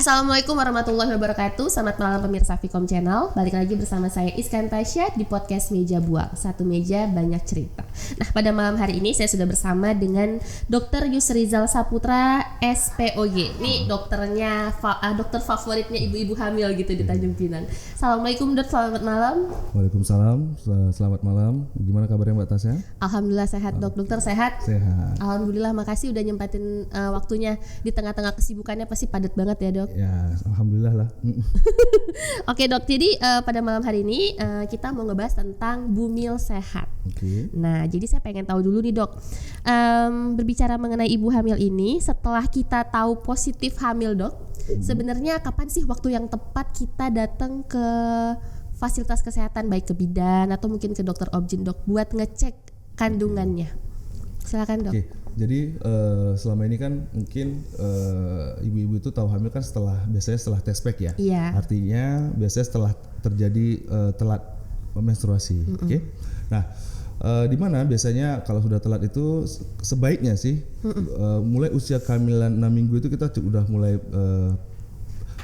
Assalamualaikum warahmatullahi wabarakatuh. Selamat malam pemirsa Vicom Channel. Balik lagi bersama saya Iskan Tasya di podcast Meja Buang. Satu meja banyak cerita. Nah, pada malam hari ini saya sudah bersama dengan Dr. Yusrizal Saputra SPOG. Ini dokternya dokter favoritnya ibu-ibu hamil gitu di Tanjung Pinang. Assalamualaikum Dok, selamat malam. Waalaikumsalam, selamat malam. Gimana kabarnya Mbak Tasya? Alhamdulillah sehat Dok. Dokter sehat? Sehat. Alhamdulillah, makasih udah nyempatin waktunya di tengah-tengah kesibukannya, pasti padat banget ya Dok. Ya, alhamdulillah lah. Oke Dok, jadi pada malam hari ini kita mau ngebahas tentang bumil sehat. Oke. Nah, jadi saya pengen tahu dulu nih Dok, berbicara mengenai ibu hamil ini, setelah kita tahu positif hamil Dok, sebenarnya kapan sih waktu yang tepat kita datang ke fasilitas kesehatan, baik ke bidan atau mungkin ke dokter obgyn Dok, buat ngecek kandungannya? Silakan Dok. Oke. Jadi selama ini kan mungkin ibu-ibu itu tahu hamil kan biasanya setelah test pack ya. Iya. Artinya biasanya setelah terjadi telat menstruasi. Oke. Nah, di mana biasanya kalau sudah telat itu sebaiknya sih mulai usia kehamilan 6 minggu itu kita udah mulai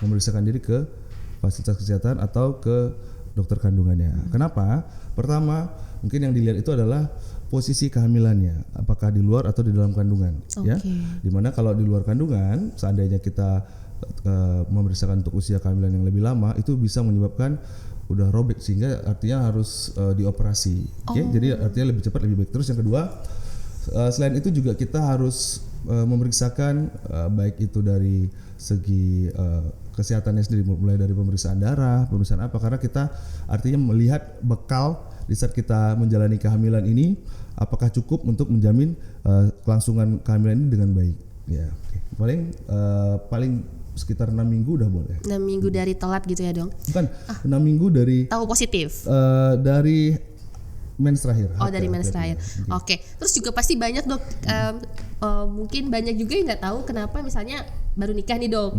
memeriksakan diri ke fasilitas kesehatan atau ke dokter kandungannya. Kenapa? Pertama, mungkin yang dilihat itu adalah posisi kehamilannya, apakah di luar atau di dalam kandungan, ya. Dimana kalau di luar kandungan, seandainya kita memeriksakan untuk usia kehamilan yang lebih lama, itu bisa menyebabkan udah robek sehingga artinya harus dioperasi. Jadi artinya lebih cepat lebih baik. Terus yang kedua, selain itu juga kita harus memeriksakan baik itu dari segi kesehatannya sendiri, mulai dari pemeriksaan darah, pemeriksaan apa, karena kita artinya melihat bekal di saat kita menjalani kehamilan ini apakah cukup untuk menjamin kelangsungan kehamilan ini dengan baik. Ya, paling sekitar 6 minggu udah boleh. 6 minggu dari telat gitu ya Dong? Bukan, 6 minggu dari tahu positif. Dari mens terakhir. Dari mens terakhir. Oke. Terus juga pasti banyak Dok, mungkin banyak juga yang nggak tahu kenapa misalnya baru nikah nih Dok,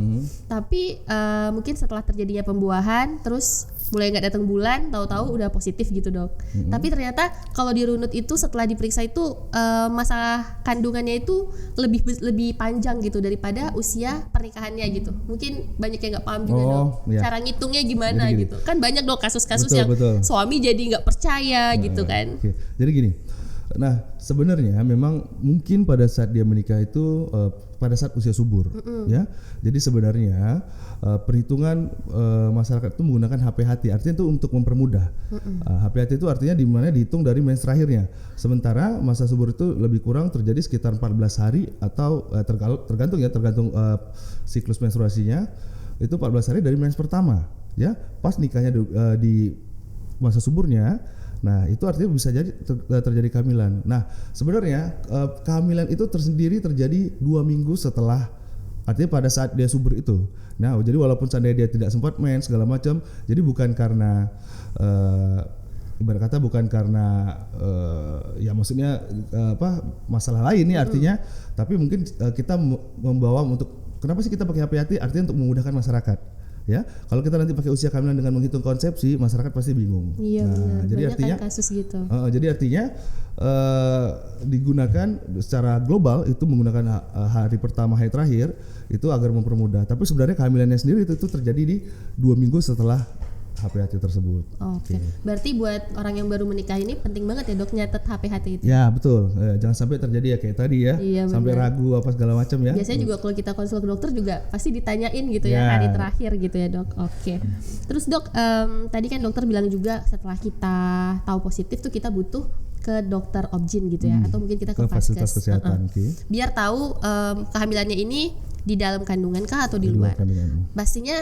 tapi mungkin setelah terjadinya pembuahan terus mulai nggak datang bulan, tahu-tahu udah positif gitu Dok. Tapi ternyata kalau dirunut itu setelah diperiksa itu masa kandungannya itu lebih panjang gitu daripada usia pernikahannya gitu. Mungkin banyak yang nggak paham juga Dok. Ya. Cara ngitungnya gimana jadi gitu. Kan banyak Dok kasus-kasus betul. suami jadi nggak percaya gitu kan. Oke. Jadi gini. Nah, sebenarnya memang mungkin pada saat dia menikah itu pada saat usia subur, ya. Jadi sebenarnya perhitungan masyarakat itu menggunakan HPHT, artinya itu untuk mempermudah. HPHT itu artinya di mana dihitung dari mens terakhirnya. Sementara masa subur itu lebih kurang terjadi sekitar 14 hari atau tergantung siklus menstruasinya itu 14 hari dari mens pertama, ya. Pas nikahnya di masa suburnya. Nah, itu artinya bisa jadi terjadi kehamilan. Nah, sebenarnya kehamilan itu tersendiri terjadi 2 minggu setelah, artinya pada saat dia subur itu. Nah, jadi walaupun seandainya dia tidak sempat mens segala macam, jadi bukan karena ibarat kata bukan karena ya maksudnya masalah lain nih artinya, tapi mungkin kita membawa untuk kenapa sih kita pakai HPHT, artinya untuk memudahkan masyarakat. Ya, kalau kita nanti pakai usia kehamilan dengan menghitung konsepsi, masyarakat pasti bingung. Iya, nah, benar. jadi banyak artinya kan kasus gitu. Jadi artinya digunakan secara global itu menggunakan hari pertama, hari terakhir itu agar mempermudah. Tapi sebenarnya kehamilannya sendiri itu terjadi di 2 minggu setelah HPHT tersebut. Oke. Berarti buat orang yang baru menikah ini penting banget ya Dok nyatet HPHT itu. Ya betul. Jangan sampai terjadi ya kayak tadi ya. Iya, sampai benar. ragu apa segala macam ya. Biasanya juga kalau kita konsul ke dokter juga pasti ditanyain gitu ya hari terakhir gitu ya Dok. Oke. Terus Dok, tadi kan dokter bilang juga setelah kita tahu positif tuh kita butuh ke dokter obgyn gitu ya, atau mungkin kita ke fasilitas kesehatan. Biar tahu kehamilannya ini di dalam kandungan kah atau di luar. Pastinya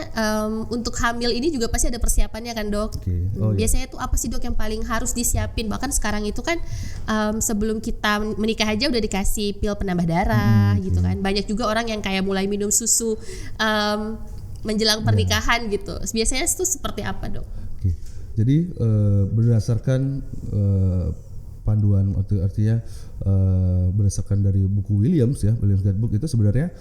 untuk hamil ini juga pasti ada persiapannya kan Dok. Biasanya tuh apa sih Dok yang paling harus disiapin? Bahkan sekarang itu kan sebelum kita menikah aja udah dikasih pil penambah darah gitu kan. Banyak juga orang yang kayak mulai minum susu menjelang pernikahan gitu. Biasanya itu seperti apa Dok? Jadi berdasarkan panduan, artinya berdasarkan dari buku Williams Guidebook itu sebenarnya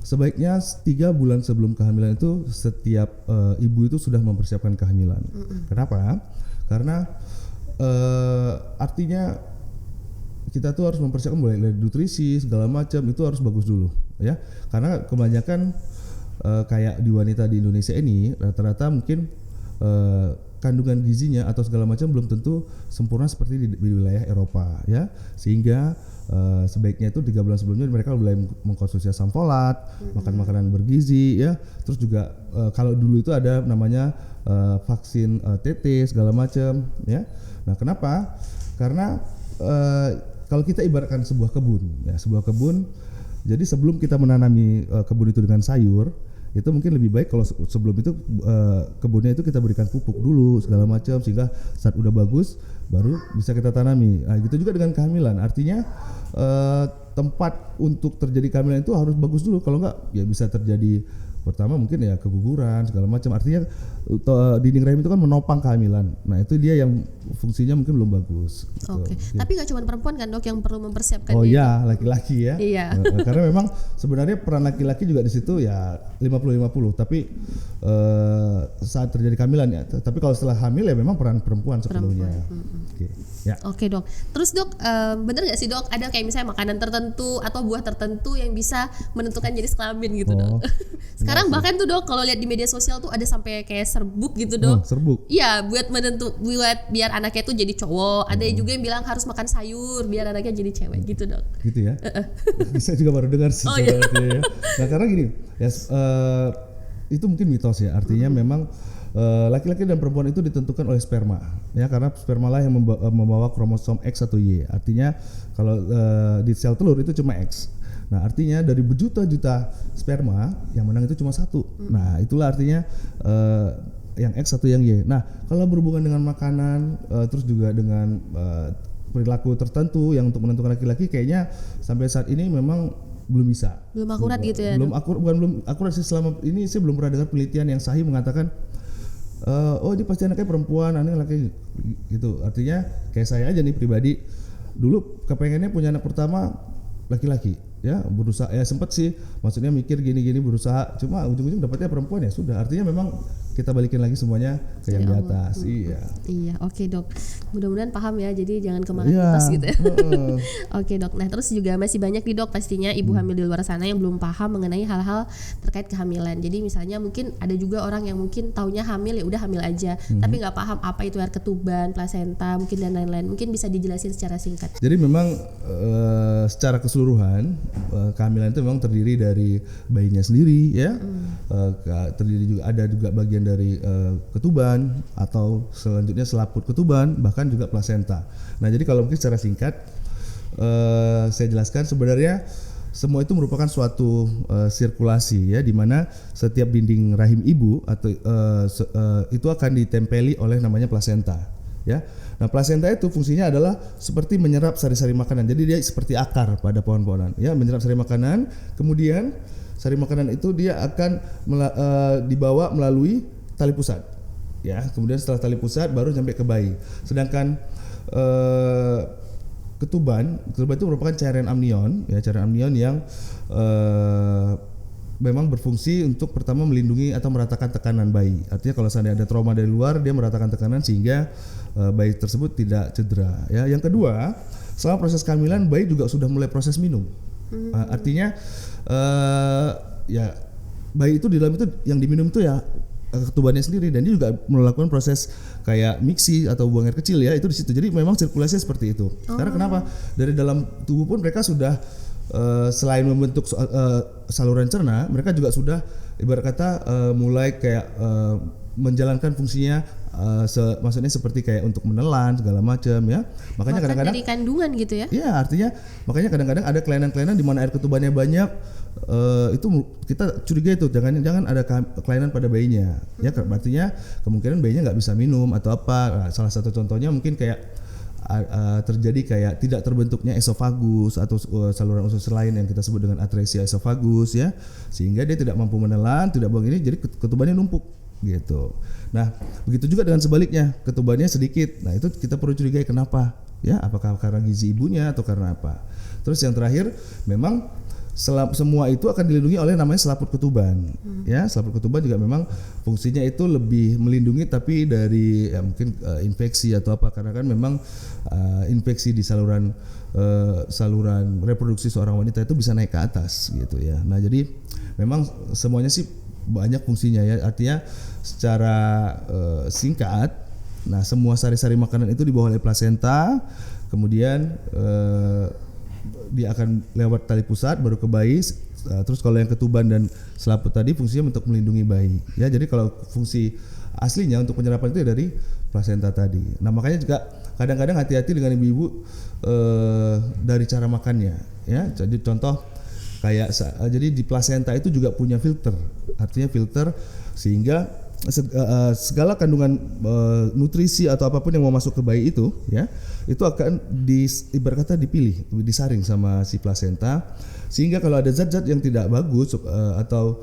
sebaiknya 3 bulan sebelum kehamilan itu setiap ibu itu sudah mempersiapkan kehamilan. Kenapa? Karena artinya kita tuh harus mempersiapkan mulai dari nutrisi segala macam itu harus bagus dulu ya. Karena kebanyakan kayak di wanita di Indonesia ini rata-rata mungkin kandungan gizinya atau segala macam belum tentu sempurna seperti di wilayah Eropa ya, sehingga sebaiknya itu 3 bulan sebelumnya mereka mulai mengkonsumsi asam folat, makan makanan bergizi ya. Terus juga kalau dulu itu ada namanya vaksin TT segala macam ya. Nah, kenapa? Karena kalau kita ibaratkan sebuah kebun ya, sebuah kebun. Jadi sebelum kita menanami kebun itu dengan sayur, itu mungkin lebih baik kalau sebelum itu kebunnya itu kita berikan pupuk dulu segala macam, sehingga saat udah bagus baru bisa kita tanami. Nah, gitu juga dengan kehamilan. Artinya tempat untuk terjadi kehamilan itu harus bagus dulu, kalau enggak ya bisa terjadi pertama mungkin ya keguguran segala macam. Artinya dinding rahim itu kan menopang kehamilan. Nah, itu dia yang fungsinya mungkin belum bagus gitu. Oke. Tapi nggak cuma perempuan kan, Dok, yang perlu mempersiapkan Oh diri? iya, laki-laki ya. Iya. Karena memang sebenarnya peran laki-laki juga di situ ya 50-50. Tapi saat terjadi kehamilan ya. Tapi kalau setelah hamil ya memang peran perempuan sepenuhnya. Oke. Ya. Oke, Dok. Terus, Dok, bener nggak sih, Dok, ada kayak misalnya makanan tertentu atau buah tertentu yang bisa menentukan jenis kelamin gitu, Dok? Sekarang bahkan tuh, Dok, kalau lihat di media sosial tuh ada sampai kayak serbuk gitu, Dok. Serbuk. Iya, buat biar anaknya tuh jadi cowok. Ada juga yang bilang harus makan sayur biar anaknya jadi cewek gitu, Dok. Gitu ya. Saya juga baru dengar sih. Iya. Ya. Nah, karena gini, ya itu mungkin mitos ya. Artinya memang laki-laki dan perempuan itu ditentukan oleh sperma, ya, karena sperma lah yang membawa kromosom X atau Y. Artinya kalau di sel telur itu cuma X. Nah, artinya dari berjuta-juta sperma yang menang itu cuma satu. Nah, itulah artinya yang X atau yang Y. Nah, kalau berhubungan dengan makanan, terus juga dengan perilaku tertentu yang untuk menentukan laki-laki, kayaknya sampai saat ini memang belum bisa. Belum akurat gitu ya. Belum akurat sih. Selama ini saya belum pernah dengar penelitian yang sahih mengatakan oh ini pasti anaknya perempuan, anaknya laki gitu. Artinya kayak saya aja nih pribadi, dulu kepengennya punya anak pertama laki-laki. Ya, berusaha ya, sempat sih maksudnya mikir gini-gini, berusaha, cuma ujung-ujung dapatnya perempuan, ya sudah. Artinya memang kita balikin lagi semuanya ke yang di atas. Iya, oke, Dok. Mudah-mudahan paham ya, jadi jangan kemakan mitos gitu ya. Oke, Dok. Nah, terus juga masih banyak nih, Dok, pastinya ibu hamil di luar sana yang belum paham mengenai hal-hal terkait kehamilan. Jadi misalnya mungkin ada juga orang yang mungkin taunya hamil, ya udah hamil aja, tapi nggak paham apa itu air ketuban, plasenta, mungkin dan lain-lain. Mungkin bisa dijelasin secara singkat. Jadi memang secara keseluruhan kehamilan itu memang terdiri dari bayinya sendiri ya, terdiri juga, ada juga bagian dari ketuban atau selanjutnya selaput ketuban, bahkan juga plasenta. Nah, jadi kalau mungkin secara singkat saya jelaskan, sebenarnya semua itu merupakan suatu sirkulasi ya, di mana setiap dinding rahim ibu atau itu akan ditempeli oleh namanya plasenta ya. Nah, plasenta itu fungsinya adalah seperti menyerap sari-sari makanan. Jadi dia seperti akar pada pohon-pohonan, ya, menyerap sari makanan. Kemudian sari makanan itu dia akan dibawa melalui tali pusat, ya. Kemudian setelah tali pusat baru sampai ke bayi. Sedangkan ketuban itu merupakan cairan amnion, ya, cairan amnion yang memang berfungsi untuk pertama melindungi atau meratakan tekanan bayi. Artinya kalau seandainya ada trauma dari luar, dia meratakan tekanan sehingga bayi tersebut tidak cedera. Ya, yang kedua, selama proses kehamilan bayi juga sudah mulai proses minum. Artinya ya bayi itu di dalam itu yang diminum itu ya ketubannya sendiri, dan dia juga melakukan proses kayak miksi atau buang air kecil, ya, itu di situ. Jadi memang sirkulasinya seperti itu. Karena kenapa? Dari dalam tubuh pun mereka sudah selain membentuk saluran cerna, mereka juga sudah ibarat kata mulai kayak menjalankan fungsinya, maksudnya seperti kayak untuk menelan segala macam, ya. Makanya kadang-kadang dari kandungan gitu ya. Iya, artinya makanya kadang-kadang ada kelainan-kelainan di mana air ketubannya banyak, itu kita curiga itu jangan ada kelainan pada bayinya. Ya, artinya kemungkinan bayinya nggak bisa minum atau apa. Nah, salah satu contohnya mungkin kayak terjadi kayak tidak terbentuknya esofagus atau saluran usus lain yang kita sebut dengan atresia esofagus, ya, sehingga dia tidak mampu menelan, tidak buang ini, jadi ketubannya numpuk gitu. Nah, begitu juga dengan sebaliknya, ketubannya sedikit. Nah, itu kita perlu curigai kenapa, ya, apakah karena gizi ibunya atau karena apa. Terus yang terakhir, memang semua itu akan dilindungi oleh namanya selaput ketuban. Ya, selaput ketuban juga memang fungsinya itu lebih melindungi, tapi dari ya, mungkin infeksi atau apa, karena kan memang infeksi di saluran reproduksi seorang wanita itu bisa naik ke atas gitu, ya. Nah, jadi memang semuanya sih banyak fungsinya ya. Artinya secara singkat, nah semua sari-sari makanan itu dibawa oleh plasenta, kemudian dia akan lewat tali pusat baru ke bayi. Terus kalau yang ketuban dan selaput tadi fungsinya untuk melindungi bayi. Ya, jadi kalau fungsi aslinya untuk penyerapan itu ya dari plasenta tadi. Nah makanya juga kadang-kadang hati-hati dengan ibu-ibu dari cara makannya. Ya, jadi contoh kayak jadi di plasenta itu juga punya filter. Artinya filter sehingga segala kandungan nutrisi atau apapun yang mau masuk ke bayi itu ya itu akan ibarat kata dipilih, disaring sama si plasenta, sehingga kalau ada zat-zat yang tidak bagus atau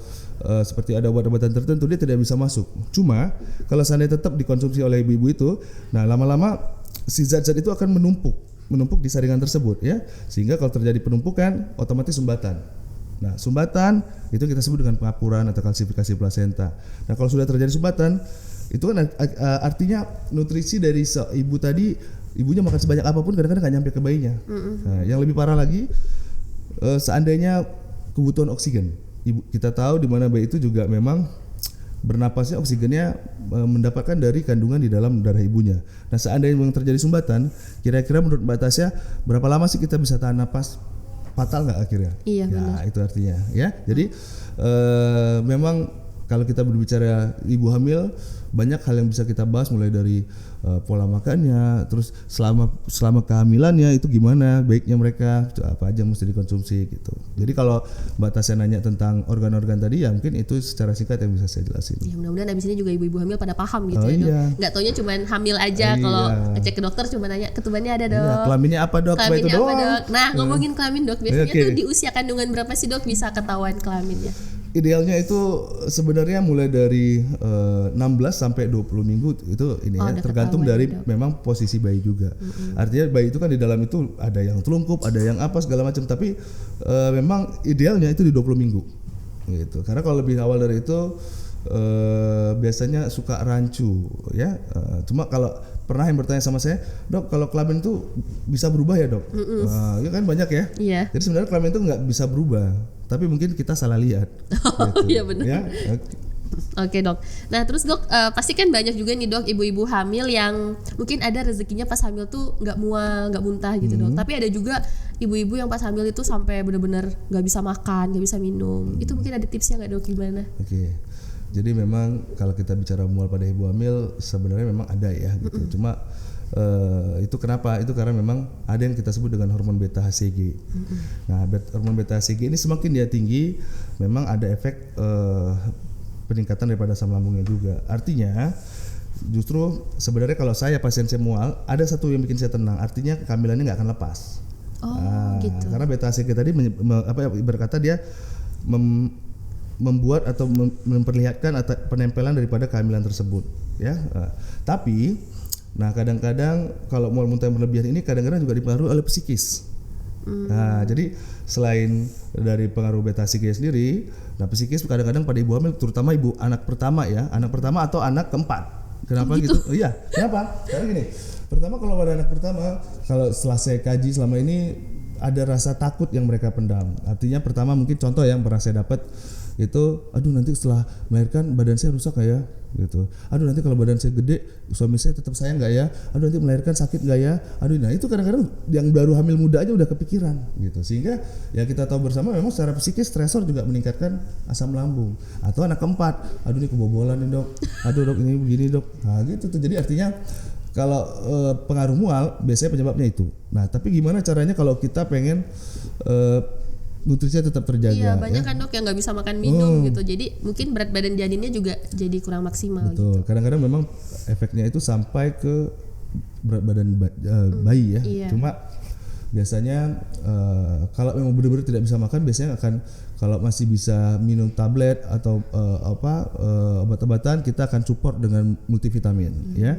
seperti ada obat-obatan tertentu dia tidak bisa masuk. Cuma kalau seandainya tetap dikonsumsi oleh ibu-ibu itu, nah lama-lama si zat-zat itu akan menumpuk di saringan tersebut ya, sehingga kalau terjadi penumpukan otomatis sumbatan. Nah, sumbatan itu kita sebut dengan pengapuran atau kalsifikasi plasenta. Nah, kalau sudah terjadi sumbatan, itu kan artinya nutrisi dari ibu tadi, ibunya makan sebanyak apapun kadang-kadang nggak nyampe ke bayinya. Nah, yang lebih parah lagi, seandainya kebutuhan oksigen. Kita tahu di mana bayi itu juga memang bernapasnya oksigennya mendapatkan dari kandungan di dalam darah ibunya. Nah, seandainya memang terjadi sumbatan, kira-kira menurut Mbak Tasya berapa lama sih kita bisa tahan napas? Fatal nggak akhirnya? Iya, ya, benar. itu artinya ya. Jadi memang kalau kita berbicara ibu hamil, banyak hal yang bisa kita bahas, mulai dari pola makannya, terus selama kehamilannya itu gimana baiknya mereka, apa aja mesti dikonsumsi gitu. Jadi kalau Mbak Tasya nanya tentang organ-organ tadi, ya mungkin itu secara singkat yang bisa saya jelasin. Ya, mudah-mudahan abis ini juga ibu-ibu hamil pada paham gitu ya, Iya. Dok. Nggak taunya cuma hamil aja, kalau ngecek ke dokter cuma nanya ketubannya ada, Dok. Iya, kelaminnya apa, Dok? Kelaminnya itu apa, doang. Dok? Nah, ngomongin kelamin, Dok. Biasanya Oke. tuh di usia kandungan berapa sih, Dok, bisa ketahuan kelaminnya? Idealnya itu sebenarnya mulai dari 16 sampai 20 minggu itu ini ya, udah tergantung ketahuan dari ya, Dok. memang posisi bayi juga. Artinya bayi itu kan di dalam itu ada yang telungkup, ada yang apa segala macam, tapi memang idealnya itu di 20 minggu. Gitu. Karena kalau lebih awal dari itu biasanya suka rancu ya. Cuma kalau pernah yang bertanya sama saya, Dok, kalau kelamin itu bisa berubah ya, Dok? Ya kan banyak ya. Iya. Jadi sebenarnya kelamin itu nggak bisa berubah, tapi mungkin kita salah lihat. Oh, iya benar. Ya. Oke, Dok. Nah terus, Dok, pasti kan banyak juga nih, Dok, ibu-ibu hamil yang mungkin ada rezekinya pas hamil tuh nggak mual, nggak muntah gitu, Dok. Tapi ada juga ibu-ibu yang pas hamil itu sampai benar-benar nggak bisa makan, nggak bisa minum. Itu mungkin ada tipsnya nggak, Dok, gimana? Oke. Jadi memang kalau kita bicara mual pada ibu hamil sebenarnya memang ada ya gitu. Cuma itu kenapa? Itu karena memang ada yang kita sebut dengan hormon beta HCG. Nah, hormon beta HCG ini semakin dia tinggi, memang ada efek peningkatan daripada asam lambungnya juga. Artinya justru sebenarnya kalau saya pasien saya mual, ada satu yang bikin saya tenang. Artinya kehamilannya nggak akan lepas. Gitu. Karena beta HCG tadi berkata dia membuat atau memperlihatkan atau penempelan daripada kehamilan tersebut ya. Tapi nah kadang-kadang kalau mual muntah yang berlebihan ini kadang-kadang juga dipengaruhi oleh psikis. Nah, jadi selain dari pengaruh beta HCG sendiri, nah psikis kadang-kadang pada ibu hamil, terutama ibu anak pertama ya, anak pertama atau anak keempat. Kenapa gitu? Iya, kenapa? Karena gini, pertama kalau pada anak pertama, kalau setelah saya kaji selama ini ada rasa takut yang mereka pendam. Artinya pertama mungkin contoh yang pernah saya dapat itu, aduh nanti setelah melahirkan badan saya rusak gak ya gitu, aduh nanti kalau badan saya gede suami saya tetap sayang gak ya, aduh nanti melahirkan sakit gak ya, aduh. Nah itu kadang-kadang yang baru hamil muda aja udah kepikiran gitu, sehingga ya kita tahu bersama memang secara psikis stresor juga meningkatkan asam lambung. Atau anak keempat, aduh ini kebobolan nih, Dok, aduh Dok ini begini, Dok. Nah gitu tuh. Jadi artinya kalau pengaruh mual biasanya penyebabnya itu. Nah tapi gimana caranya kalau kita pengen nutrisinya tetap terjaga? Iya, banyak ya? kan, Dok, yang nggak bisa makan minum gitu. Jadi mungkin berat badan janinnya juga jadi kurang maksimal. Betul. Gitu. Kadang-kadang memang efeknya itu sampai ke berat badan bayi ya. Iya. Cuma biasanya kalau memang benar-benar tidak bisa makan, biasanya akan, kalau masih bisa minum tablet atau obat-obatan, kita akan support dengan multivitamin ya.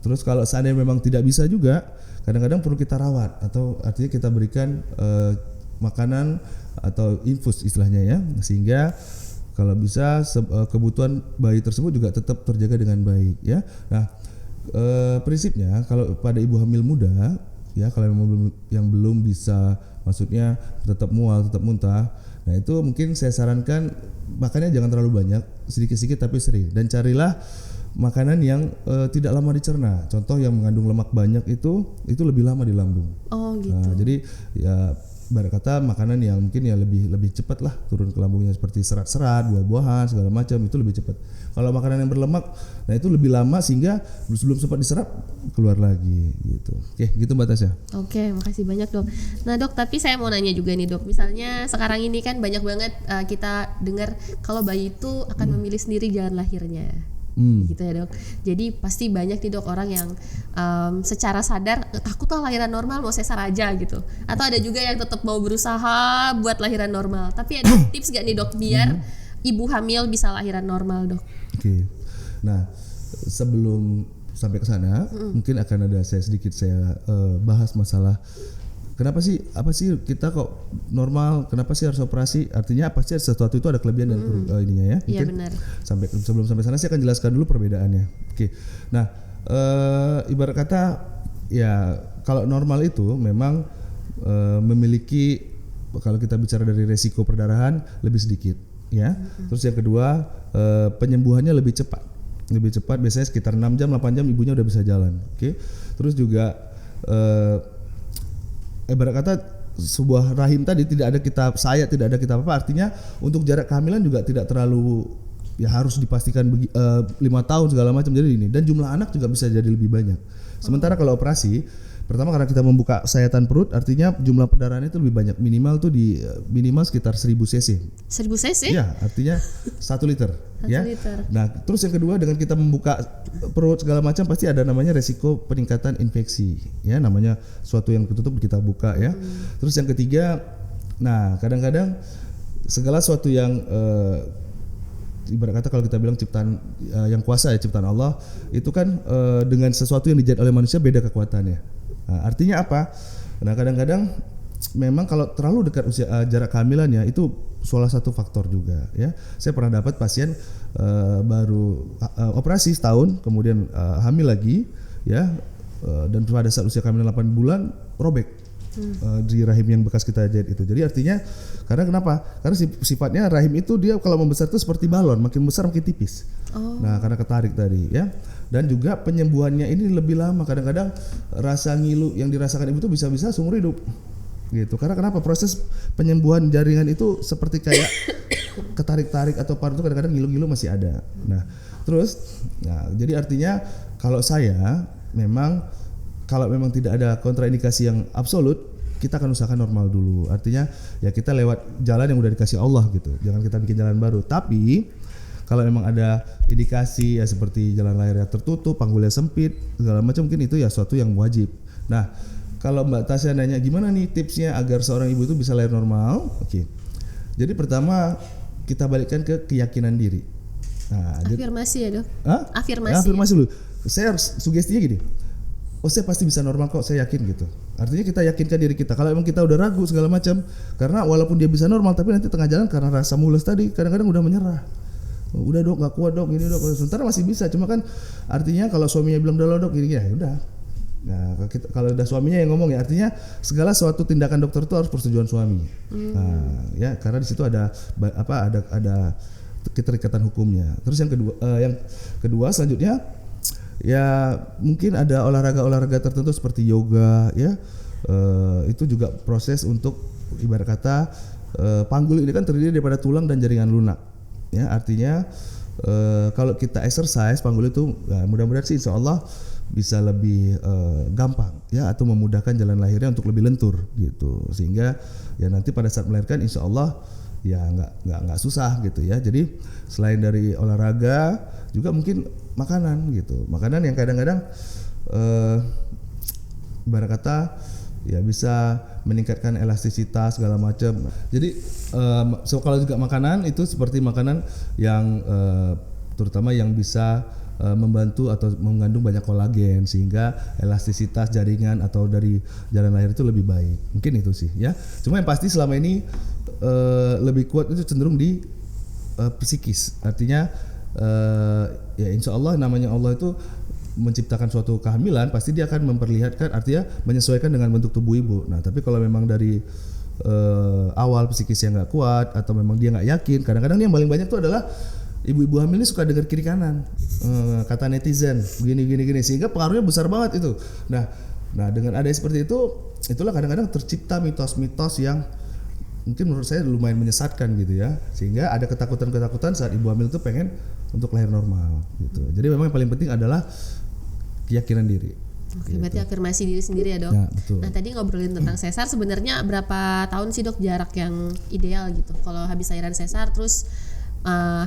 Terus kalau seandainya memang tidak bisa juga, kadang-kadang perlu kita rawat, atau artinya kita berikan makanan atau infus istilahnya ya, sehingga kalau bisa kebutuhan bayi tersebut juga tetap terjaga dengan baik ya. Nah prinsipnya kalau pada ibu hamil muda, ya kalau yang belum bisa, maksudnya tetap mual, tetap muntah. Nah itu mungkin saya sarankan makannya jangan terlalu banyak, sedikit-sedikit tapi sering, dan carilah makanan yang tidak lama dicerna. Contoh yang mengandung lemak banyak itu lebih lama di lambung. Oh gitu. Nah, jadi ya ibarat kata makanan yang mungkin ya lebih cepat lah turun ke lambungnya, seperti serat-serat, buah-buahan segala macam itu lebih cepat. Kalau makanan yang berlemak, nah itu lebih lama sehingga sebelum sempat diserap keluar lagi gitu. Oke, gitu Mbak Tasya. Oke, makasih banyak dok. Nah dok, tapi saya mau nanya juga nih dok. Misalnya sekarang ini kan banyak banget kita dengar kalau bayi itu akan memilih sendiri jalan lahirnya. Gitu ya dok. Jadi pasti banyak nih dok orang yang secara sadar takut lah lahiran normal, mau sesar aja gitu. Atau ada juga yang tetap mau berusaha buat lahiran normal. Tapi ada tips gak nih dok biar ibu hamil bisa lahiran normal dok? Oke. Nah sebelum sampai ke sana mungkin akan ada saya bahas masalah kenapa sih, apa sih kita kok normal, kenapa sih harus operasi? Artinya apa sih sesuatu itu ada kelebihan dan ininya ya? Iya benar. Sebelum sampai sana saya akan jelaskan dulu perbedaannya. Oke. Nah, ibarat kata ya kalau normal itu memang memiliki, kalau kita bicara dari resiko perdarahan lebih sedikit ya. Terus yang kedua penyembuhannya lebih cepat. Biasanya sekitar 6 jam 8 jam ibunya udah bisa jalan. Oke. Terus juga ibarat kata sebuah rahim tadi tidak ada kita apa, artinya untuk jarak kehamilan juga tidak terlalu ya harus dipastikan 5 tahun segala macam, jadi ini, dan jumlah anak juga bisa jadi lebih banyak. Sementara kalau operasi pertama karena kita membuka sayatan perut, artinya jumlah perdarahan itu lebih banyak, minimal sekitar 1000 cc. 1000 cc? Ya, artinya 1 liter. 1 ya. liter. Nah, terus yang kedua dengan kita membuka perut segala macam pasti ada namanya resiko peningkatan infeksi. Ya, namanya suatu yang tertutup kita buka ya. Terus yang ketiga, nah kadang-kadang segala sesuatu yang ibarat kata kalau kita bilang ciptaan yang kuasa ya, ciptaan Allah itu kan dengan sesuatu yang dijadikan oleh manusia beda kekuatannya. Nah, artinya apa? Nah kadang-kadang memang kalau terlalu dekat jarak kehamilannya itu salah satu faktor juga ya. Saya pernah dapat pasien baru operasi setahun kemudian hamil lagi ya, dan pada saat usia kehamilan 8 bulan robek di rahim yang bekas kita jahit itu. Jadi artinya karena kenapa? Karena sifatnya rahim itu dia kalau membesar itu seperti balon, makin besar makin tipis. Nah karena ketarik tadi ya. Dan juga penyembuhannya ini lebih lama. Kadang-kadang rasa ngilu yang dirasakan ibu itu bisa-bisa seumur hidup gitu. Karena kenapa? Proses penyembuhan jaringan itu seperti kayak ketarik-tarik atau paru itu kadang-kadang ngilu-ngilu masih ada. Nah terus jadi artinya kalau memang tidak ada kontraindikasi yang absolut, kita akan usahakan normal dulu. Artinya ya kita lewat jalan yang udah dikasih Allah gitu. Jangan kita bikin jalan baru. Tapi kalau memang ada indikasi ya seperti jalan lahirnya tertutup, panggulnya sempit, segala macam, mungkin itu ya suatu yang wajib. Nah, kalau Mbak Tasya nanya gimana nih tipsnya agar seorang ibu itu bisa lahir normal? Oke. Jadi pertama kita balikkan ke keyakinan diri. Nah, afirmasi ya dok? Afirmasi dulu. Saya harus sugestinya gini. Oh saya pasti bisa normal kok, saya yakin gitu. Artinya kita yakinkan diri kita. Kalau emang kita udah ragu segala macam, karena walaupun dia bisa normal, tapi nanti tengah jalan karena rasa mules tadi, kadang-kadang udah menyerah. Udah dok, nggak kuat dok, ini dok. Sementara masih bisa, cuma kan artinya kalau suaminya bilang udah dok, ini ya udah. Nah kalau udah suaminya yang ngomong ya, artinya segala suatu tindakan dokter itu harus persetujuan suami. Nah ya karena di situ ada keterikatan hukumnya. Terus yang kedua selanjutnya ya mungkin ada olahraga tertentu seperti yoga ya, itu juga proses untuk ibarat kata panggul ini kan terdiri daripada tulang dan jaringan lunak. Ya artinya kalau kita exercise panggul itu mudah-mudahan sih insya Allah bisa lebih gampang ya, atau memudahkan jalan lahirnya untuk lebih lentur gitu, sehingga ya nanti pada saat melahirkan insya Allah ya nggak susah gitu ya. Jadi selain dari olahraga juga mungkin makanan gitu, makanan yang kadang-kadang ibarat kata ya bisa meningkatkan elastisitas segala macam. Jadi kalau juga makanan itu seperti makanan yang terutama yang bisa membantu atau mengandung banyak kolagen sehingga elastisitas jaringan atau dari jalan lahir itu lebih baik. Mungkin itu sih ya. Cuma yang pasti selama ini lebih kuat itu cenderung di psikis. Artinya ya insya Allah namanya Allah itu menciptakan suatu kehamilan, pasti dia akan memperlihatkan, artinya menyesuaikan dengan bentuk tubuh ibu. Nah, tapi kalau memang dari awal psikisnya nggak kuat atau memang dia nggak yakin, kadang-kadang yang paling banyak tuh adalah ibu-ibu hamil ini suka dengar kiri kanan, kata netizen gini, sehingga pengaruhnya besar banget itu. Nah dengan adanya seperti itu, itulah kadang-kadang tercipta mitos-mitos yang mungkin menurut saya lumayan menyesatkan gitu ya, sehingga ada ketakutan saat ibu hamil itu pengen untuk lahir normal gitu. Jadi memang yang paling penting adalah keyakinan diri. Oke, berarti afirmasi diri sendiri ya dok. Ya, betul. Nah tadi ngobrolin tentang sesar, sebenarnya berapa tahun sih dok jarak yang ideal gitu? Kalau habis lahiran sesar terus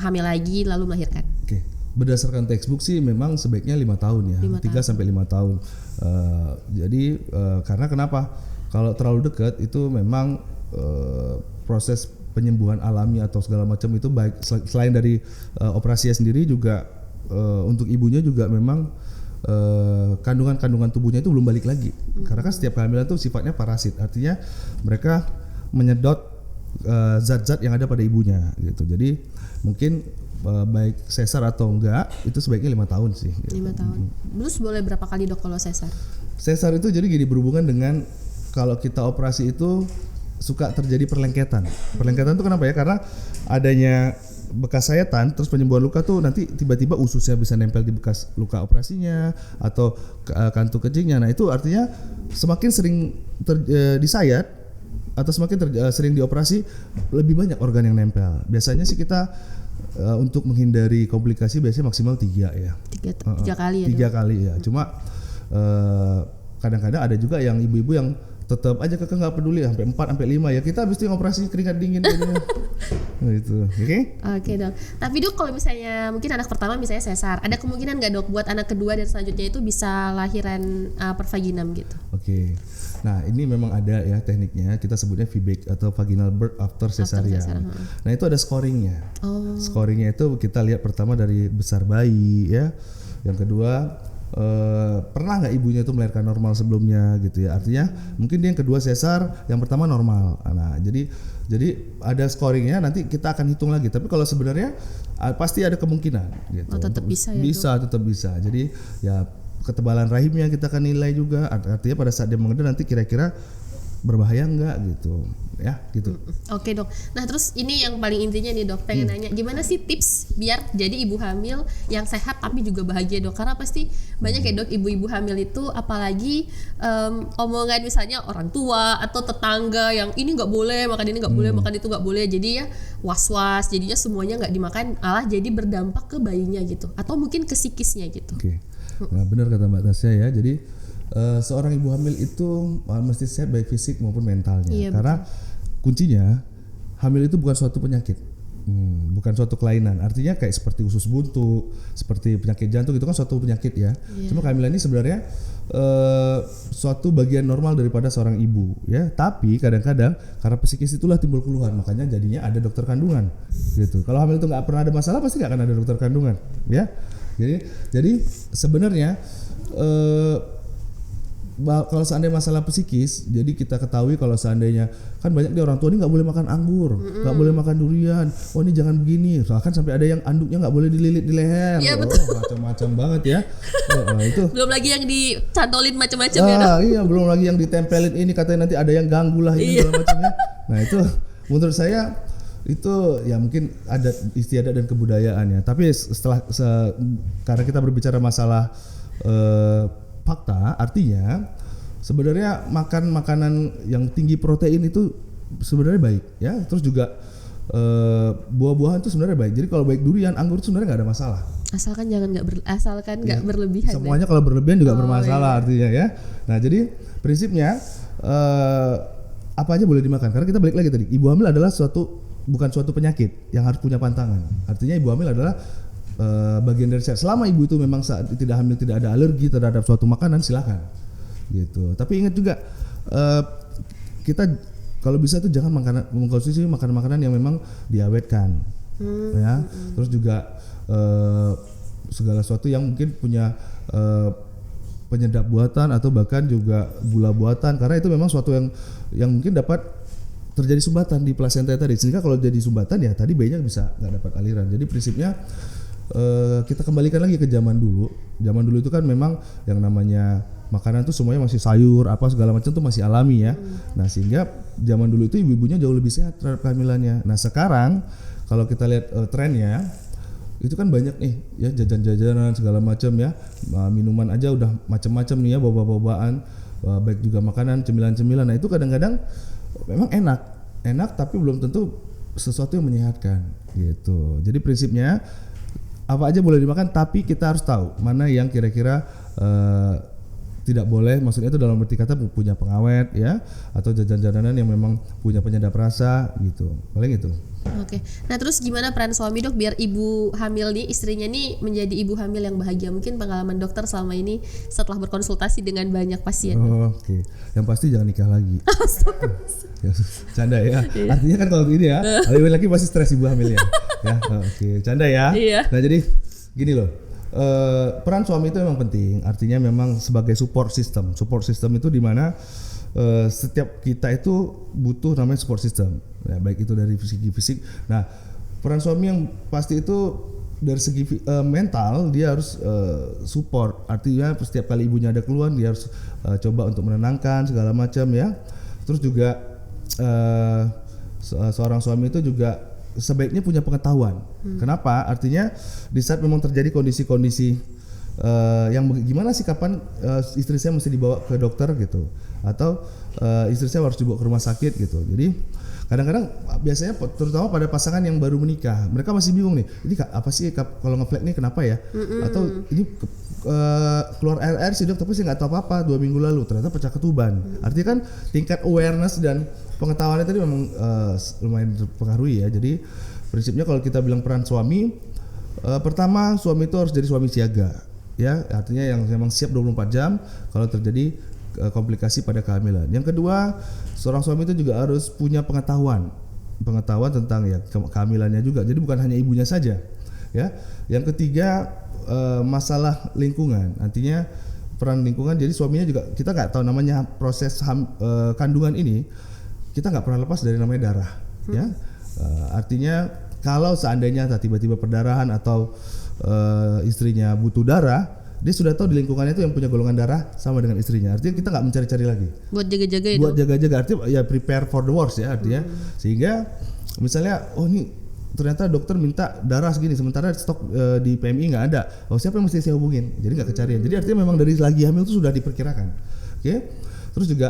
hamil lagi lalu melahirkan? Oke, berdasarkan textbook sih memang sebaiknya 5 tahun ya, 3 sampai 5 tahun. Jadi karena kenapa? Kalau terlalu dekat itu memang proses penyembuhan alami atau segala macam itu baik, selain dari operasinya sendiri juga untuk ibunya juga memang kandungan tubuhnya itu belum balik lagi. Karena kan setiap kehamilan itu sifatnya parasit, artinya mereka menyedot zat-zat yang ada pada ibunya gitu. Jadi mungkin baik sesar atau enggak itu sebaiknya 5 tahun sih gitu. 5 tahun. Terus boleh berapa kali dok kalau sesar? Sesar itu jadi gini, berhubungan dengan kalau kita operasi itu suka terjadi perlengketan. Perlengketan itu kenapa ya? Karena adanya bekas sayatan, terus penyembuhan luka tuh nanti tiba-tiba ususnya bisa nempel di bekas luka operasinya atau kantung kencingnya. Nah itu artinya semakin sering disayat atau semakin sering dioperasi, lebih banyak organ yang nempel. Biasanya sih kita untuk menghindari komplikasi biasanya maksimal 3 ya. 3 kali ya. 3 kali ya. Cuma kadang-kadang ada juga yang ibu-ibu yang tetap aja keke nggak peduli sampai 4 sampai 5 ya, kita habis itu operasi keringat dingin gitu. Oke dok. Tapi dok kalau misalnya mungkin anak pertama misalnya sesar, ada kemungkinan nggak dok buat anak kedua dan selanjutnya itu bisa lahiran per vaginam gitu? Oke. Nah ini memang ada ya tekniknya, kita sebutnya VBAC atau vaginal birth after cesarean. Nah itu ada scoringnya. Scoringnya itu kita lihat pertama dari besar bayi ya, yang kedua pernah nggak ibunya itu melahirkan normal sebelumnya gitu ya, artinya mungkin dia yang kedua sesar, yang pertama normal. Nah jadi ada scoringnya, nanti kita akan hitung lagi, tapi kalau sebenarnya pasti ada kemungkinan gitu. Tetap bisa ya tetap bisa. Jadi ya ketebalan rahimnya kita akan nilai juga, artinya pada saat dia mengandung nanti kira-kira berbahaya enggak gitu ya gitu. Oke dok. Nah terus ini yang paling intinya nih dok, pengen nanya gimana sih tips biar jadi ibu hamil yang sehat tapi juga bahagia dok, karena pasti banyak ya dok ibu-ibu hamil itu apalagi omongan misalnya orang tua atau tetangga yang ini nggak boleh makan, ini nggak boleh makan, itu nggak boleh, jadi ya was-was, jadinya semuanya nggak dimakan, malah jadi berdampak ke bayinya gitu atau mungkin ke psikisnya gitu. Oke. Nah benar kata Mbak Tasya ya, jadi seorang ibu hamil itu mesti sehat baik fisik maupun mentalnya. Iya, karena kuncinya hamil itu bukan suatu penyakit, bukan suatu kelainan. Artinya kayak seperti usus buntu, seperti penyakit jantung itu kan suatu penyakit ya. Cuma kehamilan ini sebenarnya suatu bagian normal daripada seorang ibu ya. Tapi kadang-kadang karena psikis itulah timbul keluhan, makanya jadinya ada dokter kandungan gitu. Kalau hamil itu nggak pernah ada masalah, pasti nggak akan ada dokter kandungan ya. Jadi sebenarnya kalau seandainya masalah psikis, jadi kita ketahui kalau seandainya kan banyak dia orang tua ini nggak boleh makan anggur, nggak boleh makan durian, oh ini jangan begini, bahkan sampai ada yang anduknya nggak boleh dililit di leher, macam-macam banget ya. Itu belum lagi yang dicantolin macam-macam ya dok. Iya, belum lagi yang ditempelin ini katanya nanti ada yang ganggu lah ini segala macamnya. Nah itu menurut saya itu ya mungkin ada istiadat dan kebudayaan ya. Tapi karena kita berbicara masalah fakta, artinya sebenarnya makan makanan yang tinggi protein itu sebenarnya baik ya. Terus juga buah-buahan itu sebenarnya baik. Jadi kalau baik durian, anggur itu sebenarnya nggak ada masalah. Asalkan nggak berlebihan. Semuanya kalau berlebihan juga bermasalah artinya ya. Nah jadi prinsipnya apa aja boleh dimakan. Karena kita balik lagi tadi, ibu hamil adalah bukan suatu penyakit yang harus punya pantangan. Artinya ibu hamil adalah bagian dari sehat. Selama ibu itu memang saat tidak hamil tidak ada alergi terhadap suatu makanan, silakan gitu. Tapi ingat juga kita kalau bisa tuh jangan mengkonsumsi makanan-makanan yang memang diawetkan ya. Terus juga segala sesuatu yang mungkin punya penyedap buatan atau bahkan juga gula buatan, karena itu memang suatu yang mungkin dapat terjadi sumbatan di plasenta tadi, sehingga kalau jadi sumbatan ya tadi bayinya bisa nggak dapat aliran. Jadi prinsipnya kita kembalikan lagi ke zaman dulu. Zaman dulu itu kan memang yang namanya makanan tuh semuanya masih sayur apa segala macam tuh masih alami ya. Nah sehingga zaman dulu itu ibu-ibunya jauh lebih sehat terhadap kehamilannya. Nah sekarang kalau kita lihat trennya itu kan banyak nih ya jajan-jajanan segala macam ya, minuman aja udah macam-macam nih ya, boba-bobaan, baik juga makanan cemilan-cemilan. Nah itu kadang-kadang memang enak tapi belum tentu sesuatu yang menyehatkan gitu. Jadi prinsipnya apa aja boleh dimakan tapi kita harus tahu mana yang kira-kira tidak boleh, maksudnya itu dalam arti kata punya pengawet ya, atau jajan-jajanan yang memang punya penyedap rasa gitu, paling itu. Oke. Nah terus gimana peran suami dok biar ibu hamil nih, istrinya nih menjadi ibu hamil yang bahagia? Mungkin pengalaman dokter selama ini setelah berkonsultasi dengan banyak pasien. Oke. Yang pasti jangan nikah lagi. Ya, canda ya. Artinya kan kalau ini ya, lebih lagi pasti stres ibu hamilnya. Ya, oke. Canda ya. Iya. Nah jadi gini loh. Peran suami itu memang penting, artinya memang sebagai support system itu di mana setiap kita itu butuh namanya support system, ya, baik itu dari segi fisik. Nah peran suami yang pasti itu dari segi mental dia harus support, artinya setiap kali ibunya ada keluhan dia harus coba untuk menenangkan segala macam ya. Terus juga seorang suami itu juga sebaiknya punya pengetahuan. Kenapa? Artinya di saat memang terjadi kondisi-kondisi yang gimana sih kapan istri saya mesti dibawa ke dokter gitu, atau istri saya harus dibawa ke rumah sakit gitu. Jadi kadang-kadang biasanya terutama pada pasangan yang baru menikah, mereka masih bingung nih, ini apa sih kalau ngeflek nih kenapa ya? Atau ini keluar air sih dok, tapi saya nggak tahu apa-apa 2 minggu lalu ternyata pecah ketuban. Artinya kan tingkat awareness dan pengetahuannya tadi memang lumayan terpengaruhi ya. Jadi prinsipnya kalau kita bilang peran suami, pertama suami itu harus jadi suami siaga ya, artinya yang memang siap 24 jam kalau terjadi komplikasi pada kehamilan. Yang kedua, seorang suami itu juga harus punya pengetahuan tentang ya kehamilannya juga. Jadi bukan hanya ibunya saja ya. Yang ketiga, masalah lingkungan, artinya peran lingkungan. Jadi suaminya juga, kita nggak tahu namanya proses kandungan ini, kita nggak pernah lepas dari namanya darah ya. Artinya kalau seandainya tiba-tiba perdarahan atau istrinya butuh darah, dia sudah tahu di lingkungannya itu yang punya golongan darah sama dengan istrinya. Artinya kita nggak mencari-cari lagi. Buat jaga-jaga itu. Buat jaga-jaga, artinya ya prepare for the worst ya artinya. Sehingga misalnya, oh ini ternyata dokter minta darah segini, sementara stok di PMI nggak ada. Oh siapa yang mesti saya hubungin? Jadi nggak kecarian. Jadi artinya memang dari lagi hamil itu sudah diperkirakan. Oke. Terus juga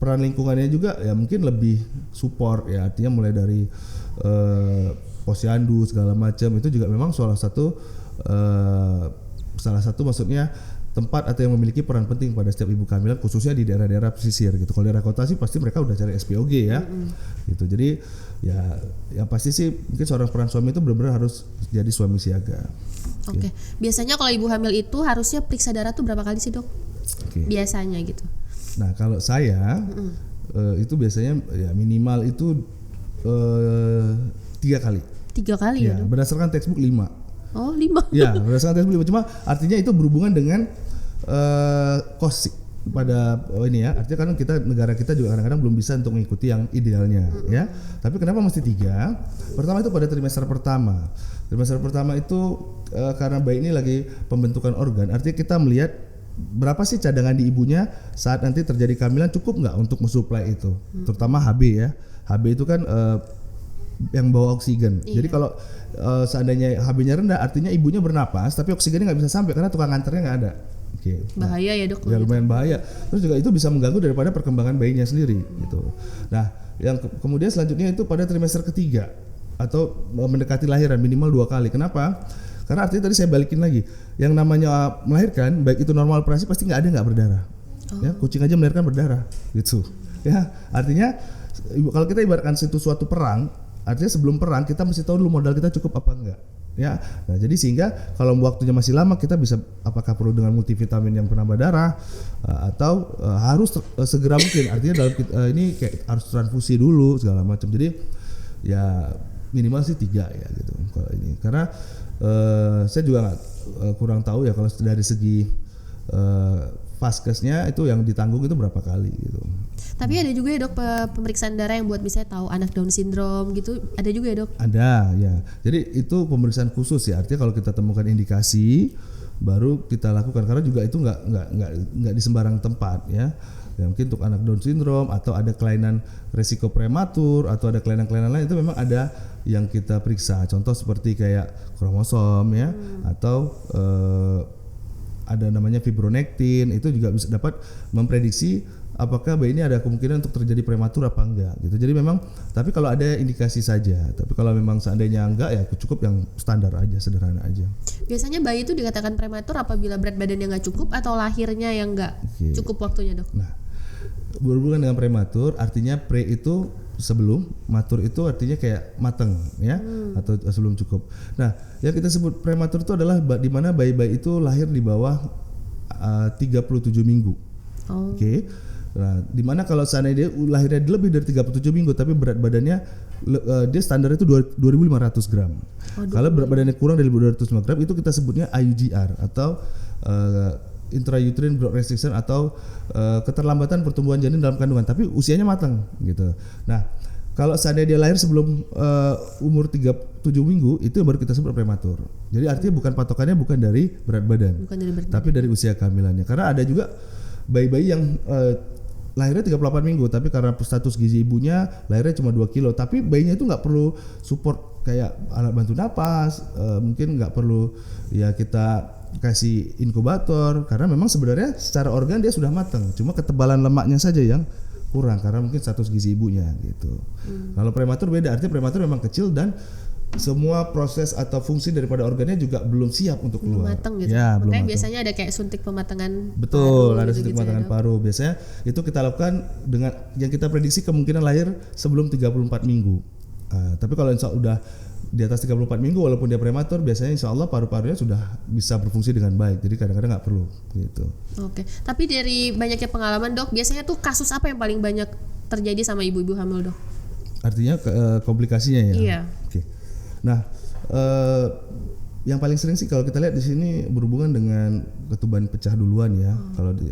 peran lingkungannya juga ya mungkin lebih support ya, artinya mulai dari posyandu segala macam itu juga memang salah satu maksudnya tempat atau yang memiliki peran penting pada setiap ibu kehamilan, khususnya di daerah-daerah pesisir gitu. Kalau daerah kota sih pasti mereka udah cari SPOG ya, gitu. Jadi ya yang pasti sih mungkin seorang peran suami itu benar-benar harus jadi suami siaga. Oke. Biasanya kalau ibu hamil itu harusnya periksa darah tuh berapa kali sih dok? Biasanya gitu. Nah kalau saya itu biasanya ya minimal itu 3 kali. 3 kali ya dok? Berdasarkan textbook 5. Oh 5. Ya berdasarkan textbook 5, cuma artinya itu berhubungan dengan cost pada ini ya, artinya kan negara kita juga kadang-kadang belum bisa untuk mengikuti yang idealnya ya. Tapi kenapa mesti 3? Pertama itu pada trimester pertama. Trimester pertama itu karena bayi ini lagi pembentukan organ, artinya kita melihat berapa sih cadangan di ibunya saat nanti terjadi kehamilan, cukup nggak untuk mensuplai itu, terutama HB ya. HB itu kan yang bawa oksigen. Jadi kalau seandainya HB-nya rendah, artinya ibunya bernapas tapi oksigennya nggak bisa sampai karena tukang nganternya nggak ada. Bahaya ya dok. Ya lumayan bahaya. Terus juga itu bisa mengganggu daripada perkembangan bayinya sendiri gitu. Nah, yang kemudian selanjutnya itu pada trimester ketiga atau mendekati lahiran minimal 2 kali. Kenapa? Karena artinya tadi saya balikin lagi, yang namanya melahirkan baik itu normal operasi pasti nggak ada nggak berdarah. Ya, kucing aja melahirkan berdarah gitu. Ya, artinya kalau kita ibaratkan itu suatu perang, artinya sebelum perang kita mesti tahu dulu modal kita cukup apa enggak. Ya, nah jadi sehingga kalau waktunya masih lama kita bisa apakah perlu dengan multivitamin yang penambah darah atau harus segera mungkin, artinya dalam ini kayak harus transfusi dulu segala macam. Jadi ya minimal sih 3 ya gitu kalau ini, karena saya juga kurang tahu ya kalau dari segi vaskesnya itu yang ditanggung itu berapa kali gitu. Tapi ada juga ya dok pemeriksaan darah yang buat misalnya tahu anak Down syndrome gitu, ada juga ya dok? Ada ya. Jadi itu pemeriksaan khusus ya. Artinya kalau kita temukan indikasi baru kita lakukan, karena juga itu nggak di sembarang tempat ya. Ya mungkin untuk anak Down syndrome atau ada kelainan resiko prematur atau ada kelainan-kelainan lain itu memang ada yang kita periksa. Contoh seperti kayak kromosom ya atau ada namanya fibronektin, itu juga bisa dapat memprediksi apakah bayi ini ada kemungkinan untuk terjadi prematur apa enggak gitu. Jadi memang tapi kalau ada indikasi saja. Tapi kalau memang seandainya enggak ya cukup yang standar aja, sederhana aja. Biasanya bayi itu dikatakan prematur apabila berat badannya nggak cukup atau lahirnya yang nggak cukup waktunya dok? Nah, berhubungan dengan prematur artinya pre itu sebelum, matur itu artinya kayak mateng ya atau sebelum cukup. Nah, yang kita sebut prematur itu adalah di mana bayi-bayi itu lahir di bawah 37 minggu. Oke. Nah, di mana kalau seandainya dia lahirnya lebih dari 37 minggu tapi berat badannya dia standar itu 2.500 gram. Kalau berat badannya kurang dari 205 gram itu kita sebutnya IUGR atau intrauterine growth restriction atau keterlambatan pertumbuhan janin dalam kandungan, tapi usianya matang gitu. Nah, kalau seandainya dia lahir sebelum umur 37 minggu itu baru kita sebut prematur. Jadi artinya patokannya bukan dari berat badan, tapi dari usia kehamilannya. Karena ada juga bayi-bayi yang lahirnya 38 minggu tapi karena status gizi ibunya lahirnya cuma 2 kilo, tapi bayinya itu nggak perlu support kayak alat bantu napas, mungkin nggak perlu ya kita kasih inkubator karena memang sebenarnya secara organ dia sudah matang, cuma ketebalan lemaknya saja yang kurang karena mungkin status gizi ibunya gitu. Kalau prematur beda, artinya prematur memang kecil dan semua proses atau fungsi daripada organnya juga belum siap untuk keluar. Matang gitu. Ya, makanya biasanya ada kayak suntik pematangan. Betul, paru, ada gitu, suntik pematangan paru. Biasanya itu kita lakukan dengan yang kita prediksi kemungkinan lahir sebelum 34 minggu. Tapi kalau insya Allah udah di atas 34 minggu walaupun dia prematur, biasanya insya Allah paru-parunya sudah bisa berfungsi dengan baik. Jadi kadang-kadang nggak perlu gitu. Oke. Tapi dari banyaknya pengalaman dok, biasanya tuh kasus apa yang paling banyak terjadi sama ibu-ibu hamil dok? Artinya komplikasinya ya. Iya. Oke. Nah, yang paling sering sih kalau kita lihat di sini berhubungan dengan ketuban pecah duluan ya. Kalau di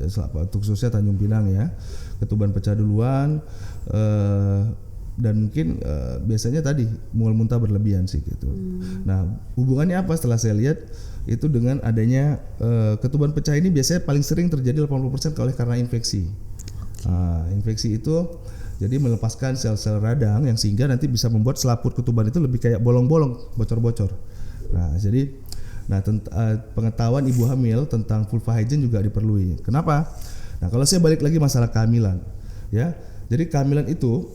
khususnya Tanjung Pinang ya, ketuban pecah duluan dan mungkin biasanya tadi mual muntah berlebihan sih gitu. Nah, hubungannya apa setelah saya lihat itu dengan adanya ketuban pecah ini biasanya paling sering terjadi 80% karena infeksi. Infeksi itu jadi melepaskan sel-sel radang yang sehingga nanti bisa membuat selaput ketuban itu lebih kayak bolong-bolong, bocor-bocor. Nah, jadi pengetahuan ibu hamil tentang vulva hygiene juga diperlui. Kenapa? Nah, kalau saya balik lagi masalah kehamilan, ya. Jadi kehamilan itu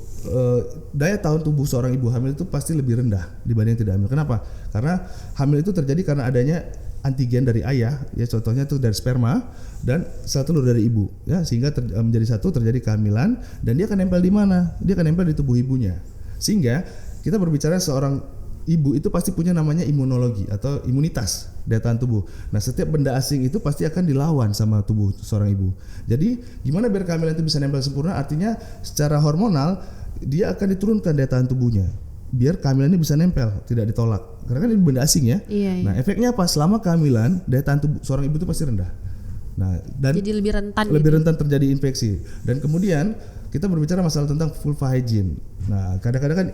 daya tahan tubuh seorang ibu hamil itu pasti lebih rendah dibanding tidak hamil. Kenapa? Karena hamil itu terjadi karena adanya antigen dari ayah, ya contohnya itu dari sperma dan sel telur dari ibu, ya sehingga menjadi satu terjadi kehamilan dan dia akan nempel di mana? Dia akan nempel di tubuh ibunya. Sehingga kita berbicara seorang ibu itu pasti punya namanya imunologi atau imunitas daya tahan tubuh. Nah, setiap benda asing itu pasti akan dilawan sama tubuh seorang ibu. Jadi gimana biar kehamilan itu bisa nempel sempurna? Artinya secara hormonal dia akan diturunkan daya tahan tubuhnya biar kehamilan ini bisa nempel, tidak ditolak. Karena kan ini benda asing ya. Iya. Nah, efeknya apa? Selama kehamilan daya tahan tubuh seorang ibu itu pasti rendah. Nah, dan jadi lebih rentan. Rentan terjadi infeksi. Dan kemudian kita berbicara masalah tentang vulva hygiene. Nah, kadang-kadang kan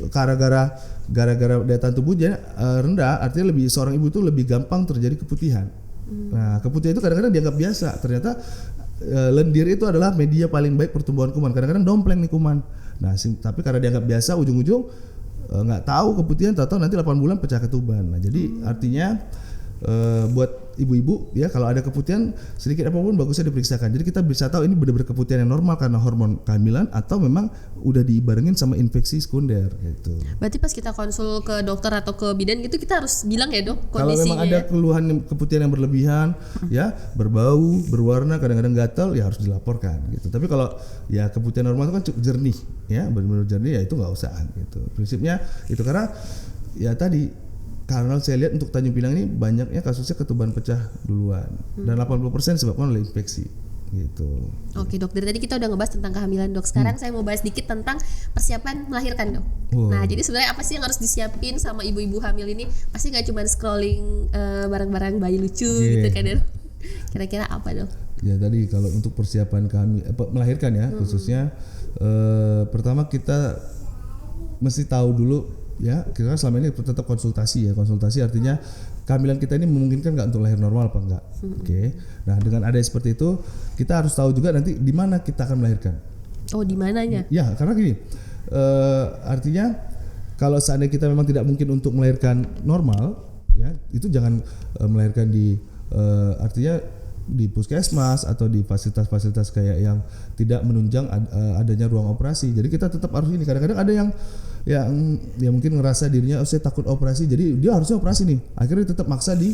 gara-gara daya tahan tubuhnya rendah, artinya seorang ibu itu lebih gampang terjadi keputihan. Nah, keputihan itu kadang-kadang dianggap biasa. Ternyata lendir itu adalah media paling baik pertumbuhan kuman. Kadang-kadang dompleng nih kuman. Nah, tapi karena dianggap biasa, ujung-ujung nggak tahu keputihan, tahu nanti 8 bulan pecah ketuban. Nah, jadi artinya buat ibu-ibu ya kalau ada keputihan sedikit apapun bagusnya diperiksakan. Jadi kita bisa tahu ini benar-benar keputihan yang normal karena hormon kehamilan atau memang udah dibarengin sama infeksi sekunder gitu. Berarti pas kita konsul ke dokter atau ke bidan gitu kita harus bilang ya dok kondisinya. Kalau memang ada keluhan keputihan yang berlebihan ya, berbau, berwarna, kadang-kadang gatal ya harus dilaporkan gitu. Tapi kalau ya keputihan normal itu kan cukup jernih ya, benar-benar jernih ya itu nggak usah gitu. Prinsipnya itu karena ya tadi karena saya lihat untuk Tanjung Pinang ini banyaknya kasusnya ketuban pecah duluan dan 80% disebabkan oleh infeksi gitu. Oke dok, dari tadi kita udah ngebahas tentang kehamilan dok. Sekarang saya mau bahas dikit tentang persiapan melahirkan dok. Nah jadi sebenarnya apa sih yang harus disiapin sama ibu-ibu hamil ini? Pasti nggak cuma scrolling barang-barang bayi lucu gitu kan dok. Kira-kira apa dok? Ya tadi kalau untuk persiapan melahirkan ya khususnya pertama kita mesti tahu dulu ya, kita selama ini tetap konsultasi ya. Konsultasi artinya kehamilan kita ini memungkinkan nggak untuk lahir normal apa enggak. Oke. Nah dengan ada seperti itu kita harus tahu juga nanti di mana kita akan melahirkan. Oh di mananya? Ya karena gini artinya kalau seandainya kita memang tidak mungkin untuk melahirkan normal ya, itu jangan melahirkan di artinya di puskesmas atau di fasilitas-fasilitas kayak yang tidak menunjang adanya ruang operasi. Jadi kita tetap harus ini. Kadang-kadang ada yang mungkin ngerasa dirinya saya takut operasi, jadi dia harusnya operasi nih. Akhirnya tetap maksa di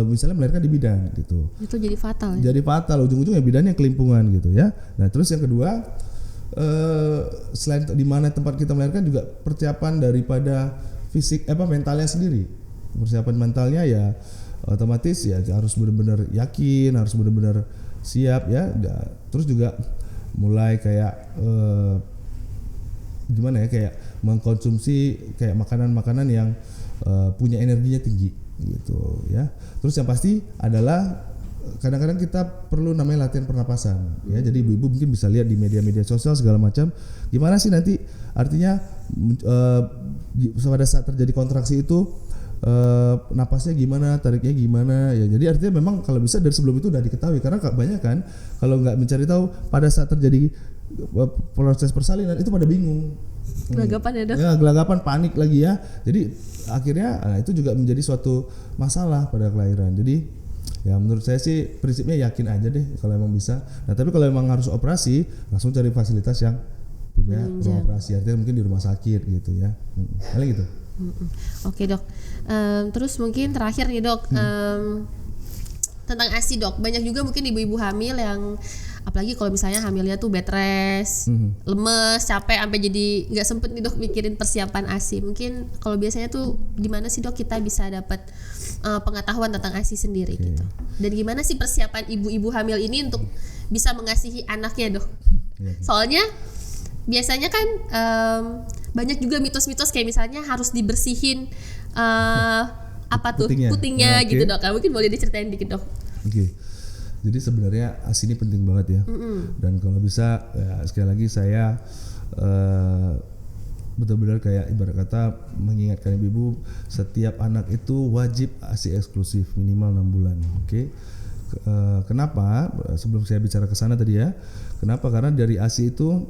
misalnya melahirkan di bidan gitu. Itu jadi fatal. Ya? Jadi fatal, ujung-ujungnya bidannya kelimpungan gitu ya. Nah terus yang kedua selain di mana tempat kita melahirkan juga persiapan daripada fisik mentalnya sendiri. Persiapan mentalnya ya otomatis ya harus benar-benar yakin, harus benar-benar siap ya. Terus juga mulai kayak gimana ya, kayak mengkonsumsi kayak makanan-makanan yang punya energinya tinggi gitu ya. Terus yang pasti adalah kadang-kadang kita perlu namanya latihan pernapasan ya. Jadi ibu-ibu mungkin bisa lihat di media-media sosial segala macam gimana sih nanti artinya pada saat terjadi kontraksi itu napasnya gimana, tariknya gimana ya. Jadi artinya memang kalau bisa dari sebelum itu udah diketahui, karena banyak kan kalau nggak mencari tahu pada saat terjadi proses persalinan itu pada bingung, gelagapan ya dok? Ya gelagapan, panik lagi ya. Jadi akhirnya itu juga menjadi suatu masalah pada kelahiran. Jadi ya menurut saya sih prinsipnya yakin aja deh kalau emang bisa. Nah tapi kalau emang harus operasi langsung cari fasilitas yang punya ruang operasi, artinya mungkin di rumah sakit gitu ya. Paling gitu. Oke dok, terus mungkin terakhir nih dok, tentang ASI dok. Banyak juga mungkin ibu-ibu hamil yang apalagi kalau misalnya hamilnya tuh bed rest, lemes, capek, sampai jadi nggak sempet nih dok mikirin persiapan ASI. Mungkin kalau biasanya tuh gimana sih dok kita bisa dapat pengetahuan tentang ASI sendiri gitu. Dan gimana sih persiapan ibu-ibu hamil ini untuk bisa mengasihi anaknya dok? Soalnya biasanya kan banyak juga mitos-mitos kayak misalnya harus dibersihin putingnya gitu dok. Mungkin boleh diceritain dikit dok. Oke. Jadi sebenarnya ASI ini penting banget ya. Dan kalau bisa ya, sekali lagi saya betul-betul kayak ibarat kata mengingatkan ibu-ibu, setiap anak itu wajib ASI eksklusif minimal 6 bulan. Oke. Kenapa? Sebelum saya bicara ke sana tadi ya. Kenapa? Karena dari ASI itu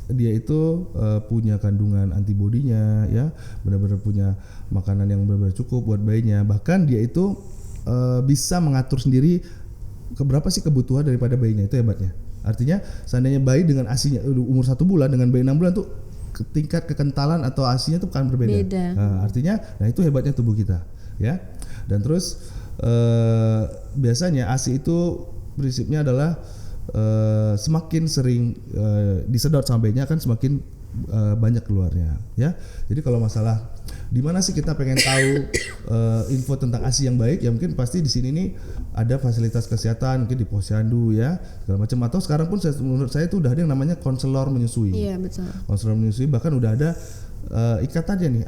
dia itu punya kandungan antibodinya ya, benar-benar punya makanan yang benar-benar cukup buat bayinya. Bahkan dia itu bisa mengatur sendiri keberapa sih kebutuhan daripada bayinya, itu hebatnya. Artinya seandainya bayi dengan ASInya umur 1 bulan dengan bayi 6 bulan tuh tingkat kekentalan atau ASInya tuh kan berbeda. Nah, artinya itu hebatnya tubuh kita ya. Dan terus biasanya ASI itu prinsipnya adalah semakin sering disedot sama bayinya kan semakin banyak keluarnya ya. Jadi kalau masalah di mana sih kita pengen tahu info tentang ASI yang baik ya, mungkin pasti di sini nih ada fasilitas kesehatan mungkin di posyandu ya segala macam, atau sekarang pun menurut saya itu udah ada yang namanya konselor menyusui. Iya betul. Konselor menyusui, bahkan udah ada ikatannya nih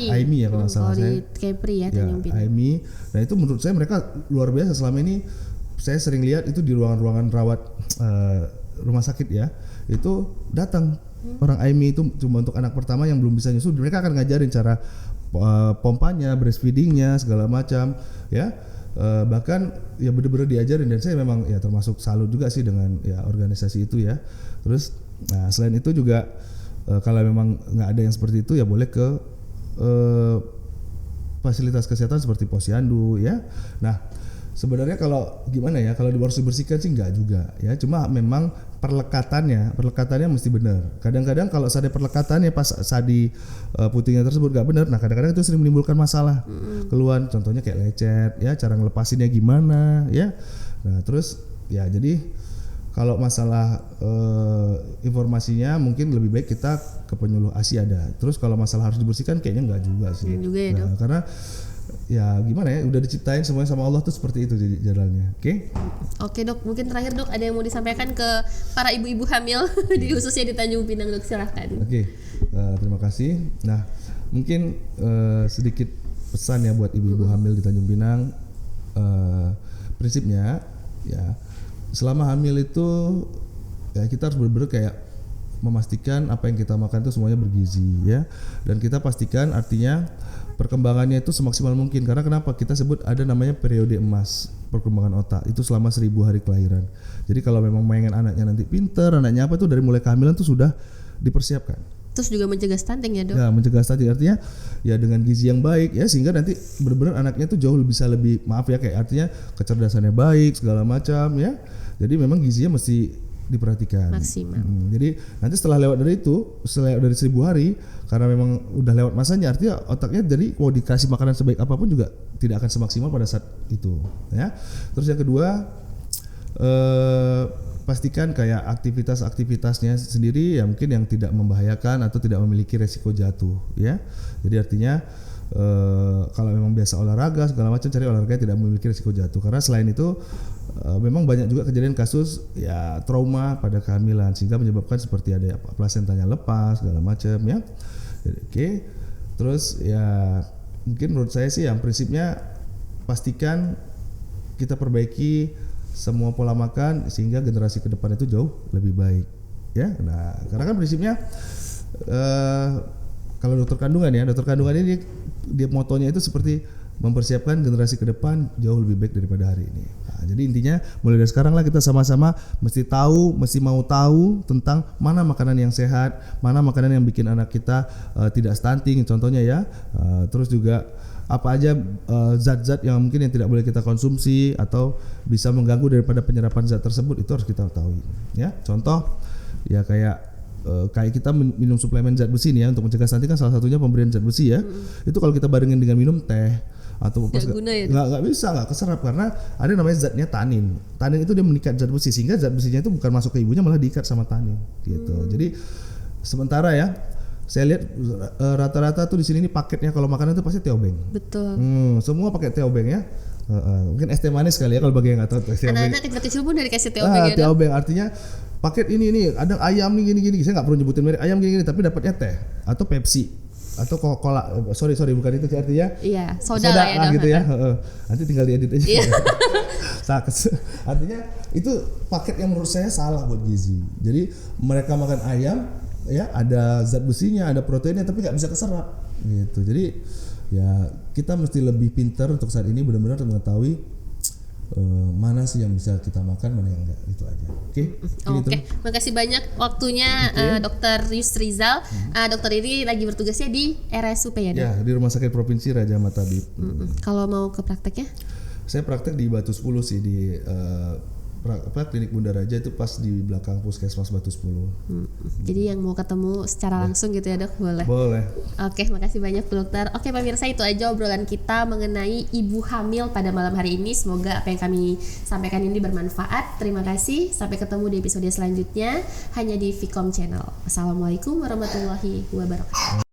AIMI ya kalau nggak salah saya. Kepri ya Tanjung Pinang. AIMI. Nah itu menurut saya mereka luar biasa. Selama ini saya sering lihat itu di ruangan-ruangan rawat rumah sakit ya, itu datang orang AIMI itu cuma untuk anak pertama yang belum bisa nyusu. Mereka akan ngajarin cara pompanya, breastfeedingnya segala macam ya. Bahkan ya benar-benar diajarin, dan saya memang ya termasuk salut juga sih dengan ya organisasi itu ya. Terus selain itu juga kalau memang nggak ada yang seperti itu ya boleh ke fasilitas kesehatan seperti posyandu ya. Nah sebenarnya kalau gimana ya, kalau harus dibersihkan sih enggak juga ya, cuma memang perlekatannya mesti benar. Kadang-kadang kalau ada perlekatannya pas saat di putingnya tersebut enggak benar, nah kadang-kadang itu sering menimbulkan masalah keluhan, contohnya kayak lecet ya, cara ngelepasinnya gimana ya. Nah terus ya jadi kalau masalah informasinya mungkin lebih baik kita ke penyuluh ASI ada. Terus kalau masalah harus dibersihkan kayaknya enggak juga sih. Juga ya, nah, karena ya gimana ya, udah diciptain semuanya sama Allah tuh seperti itu jalannya. Oke dok, mungkin terakhir dok ada yang mau disampaikan ke para ibu-ibu hamil di khususnya di Tanjung Pinang dok, silahkan. Terima kasih. Nah mungkin sedikit pesan ya buat ibu-ibu hamil di Tanjung Pinang. prinsipnya ya selama hamil itu ya kita harus benar-benar kayak memastikan apa yang kita makan itu semuanya bergizi ya, dan kita pastikan artinya perkembangannya itu semaksimal mungkin. Karena kenapa kita sebut ada namanya periode emas perkembangan otak itu selama 1000 hari kelahiran. Jadi kalau memang pengen anaknya nanti pinter, anaknya apa tuh dari mulai kehamilan tuh sudah dipersiapkan. Terus juga mencegah stunting ya dok? Ya, mencegah stunting artinya ya dengan gizi yang baik ya, sehingga nanti benar-benar anaknya tuh jauh bisa lebih maaf ya kayak artinya kecerdasannya baik segala macam ya. Jadi memang gizinya mesti diperhatikan maksimal. Jadi nanti setelah lewat dari itu, setelah dari 1000 hari, karena memang udah lewat masanya, artinya otaknya jadi mau dikasih makanan sebaik apapun juga tidak akan semaksimal pada saat itu ya. Terus yang kedua, pastikan kayak aktivitasnya sendiri ya mungkin yang tidak membahayakan atau tidak memiliki resiko jatuh ya. Jadi artinya kalau memang biasa olahraga segala macam, cari olahraga yang tidak memiliki risiko jatuh. Karena selain itu memang banyak juga kejadian kasus ya trauma pada kehamilan sehingga menyebabkan seperti ada plasentanya lepas segala macam ya. Oke. Terus ya mungkin menurut saya sih yang prinsipnya pastikan kita perbaiki semua pola makan sehingga generasi ke depan itu jauh lebih baik ya. Nah, karena kan prinsipnya kalau dokter kandungan ini dia motonya itu seperti mempersiapkan generasi ke depan jauh lebih baik daripada hari ini. Nah, jadi intinya mulai dari sekarang lah kita sama-sama mesti mau tahu tentang mana makanan yang sehat, mana makanan yang bikin anak kita tidak stunting contohnya ya. Terus juga apa aja zat-zat yang mungkin yang tidak boleh kita konsumsi atau bisa mengganggu daripada penyerapan zat tersebut, itu harus kita tahu ya. Contoh ya kayak kita minum suplemen zat besi nih ya, untuk mencegah stunting kan salah satunya pemberian zat besi ya. Itu kalau kita barengin dengan minum teh atau nggak bisa, nggak keserap karena ada namanya zatnya tanin. Tanin itu dia mengikat zat besi sehingga zat besinya itu bukan masuk ke ibunya, malah diikat sama tanin gitu. Jadi sementara ya saya lihat rata-rata tuh di sini nih paketnya kalau makanan itu pasti teobeng. Betul. Semua pakai teobeng ya. Mungkin es teh manis kali ya kalau bagi yang nggak tahu. Anak-anak kecil-kecil pun dari kasih teobeng ya. Teobeng artinya paket ini ada ayam nih gini. Saya nggak perlu nyebutin merek ayam gini tapi dapatnya teh atau Pepsi atau Coca-Cola. Sorry bukan itu artinya. Iya, soda lah ya gitu ya. Nanti tinggal diedit aja. Iya. Artinya itu paket yang menurut saya salah buat gizi. Jadi mereka makan ayam ya ada zat besinya, ada proteinnya tapi nggak bisa keserap gitu. Jadi ya kita mesti lebih pintar untuk saat ini benar-benar mengetahui mana sih yang bisa kita makan, mana yang enggak, itu aja. Oke. Makasih banyak waktunya Dr. Yusrizal. Dokter ini lagi bertugasnya di RSUP ya, Dok? Ya, di Rumah Sakit Provinsi Raja Ampat Tabib. Kalau mau ke prakteknya? Saya praktek di Batu 10 sih, di Klinik Bunda Raja itu pas di belakang Puskesmas Batu 10. Jadi yang mau ketemu secara langsung gitu ya, Dok, boleh? Boleh. Oke, makasih banyak dokter. Oke pemirsa, itu aja obrolan kita mengenai ibu hamil pada malam hari ini. Semoga apa yang kami sampaikan ini bermanfaat. Terima kasih, sampai ketemu di episode selanjutnya hanya di Vicom Channel. Assalamualaikum warahmatullahi wabarakatuh.